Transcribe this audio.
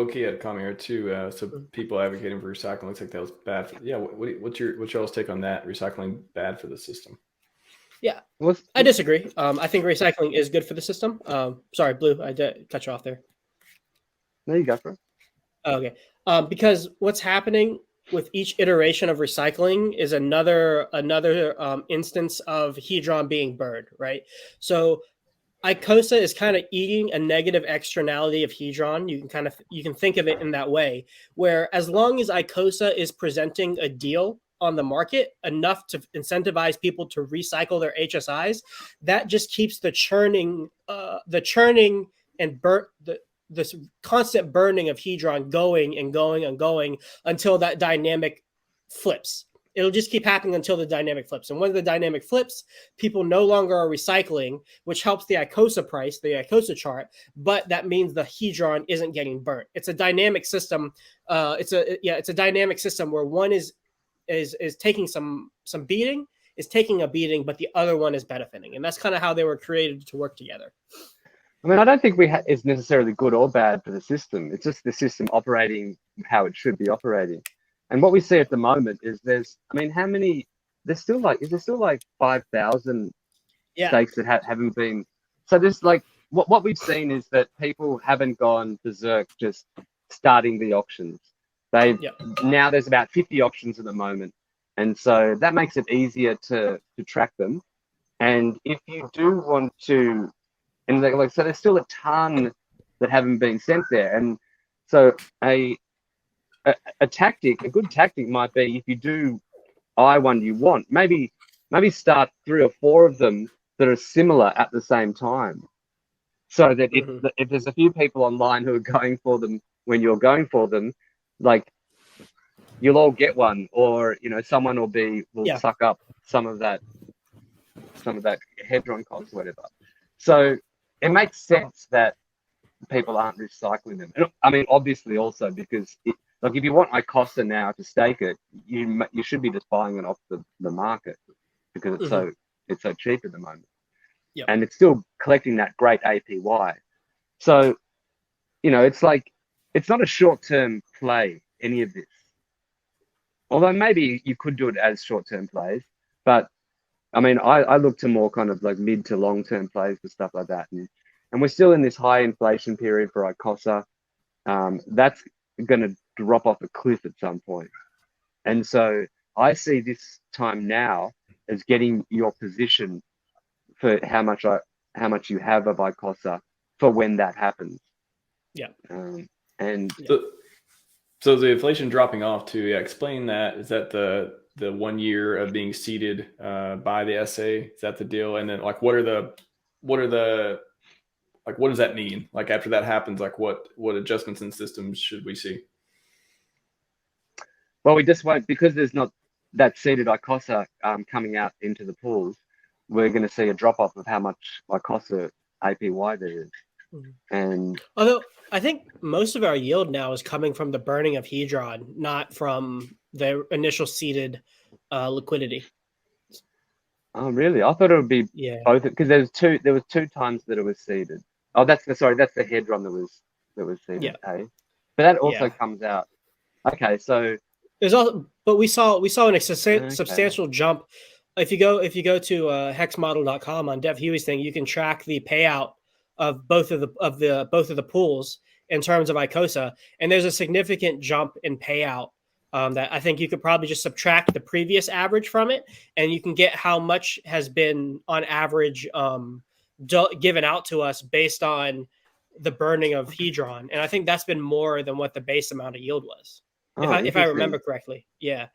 Okay, had a comment here too. So people advocating for recycling looks like that was bad. What's y'all's take on that? Recycling bad for the system? Yeah, I disagree. I think recycling is good for the system. Sorry, Blue, I did cut you off there. No, you go for it. Okay, because what's happening with each iteration of recycling is another instance of Hedron being burned, right? So Icosa is kind of eating a negative externality of Hedron. You can think of it in that way, where as long as Icosa is presenting a deal on the market enough to incentivize people to recycle their HSIs, that just keeps the churning and this constant burning of Hedron going and going and going until that dynamic flips. It'll just keep happening until the dynamic flips. And when the dynamic flips, people no longer are recycling, which helps the Icosa price, the Icosa chart, but that means the Hedron isn't getting burnt. It's a dynamic system. It's a dynamic system where one is taking some beating, is taking a beating, but the other one is benefiting. And that's kind of how they were created to work together. I mean, I don't think it's necessarily good or bad for the system. It's just the system operating how it should be operating. And what we see at the moment is is there still like 5,000 stakes that haven't been. So there's like, what we've seen is that people haven't gone berserk just starting the auctions. Now there's about 50 auctions at the moment. And so that makes it easier to track them. And if you do want to, and so there's still a ton that haven't been sent there. And so a good tactic might be, if you do one you want, maybe start 3 or 4 of them that are similar at the same time, so that if there's a few people online who are going for them when you're going for them, like, you'll all get one, or someone will suck up some of that Hedron cost, whatever. So it makes sense that people aren't recycling them. And, I mean, obviously also because if you want Icosa now to stake it, you should be just buying it off the market, because it's so cheap at the moment. Yep. And it's still collecting that great APY. So, it's like, it's not a short-term play, any of this. Although maybe you could do it as short-term plays, but I mean, I look to more kind of like mid to long-term plays for stuff like that. And we're still in this high inflation period for Icosa. That's going to drop off a cliff at some point. And so I see this time now as getting your position for how much you have of Icosa for when that happens. Yeah. So the inflation dropping off too. Yeah, explain that. Is that the 1 year of being seeded by the SA? Is that the deal? And then like, what does that mean? Like, after that happens, like what adjustments in systems should we see? Well, we just won't, because there's not that seeded Icosa coming out into the pools. We're going to see a drop off of how much Icosa APY there is. And although I think most of our yield now is coming from the burning of Hedron, not from the initial seeded liquidity. Oh, really? I thought it would be both, because there was 2 times that it was seeded. Oh, that's the Hedron that was seeded. Yeah. But that also comes out. Okay, so there's also, but we saw a substantial jump. If you go to hexmodel.com on Dev Huey's thing, you can track the payout of both of the pools in terms of Icosa, and there's a significant jump in payout that I think you could probably just subtract the previous average from it, and you can get how much has been on average given out to us based on the burning of Hedron, and I think that's been more than what the base amount of yield was. If I remember correctly. Yeah.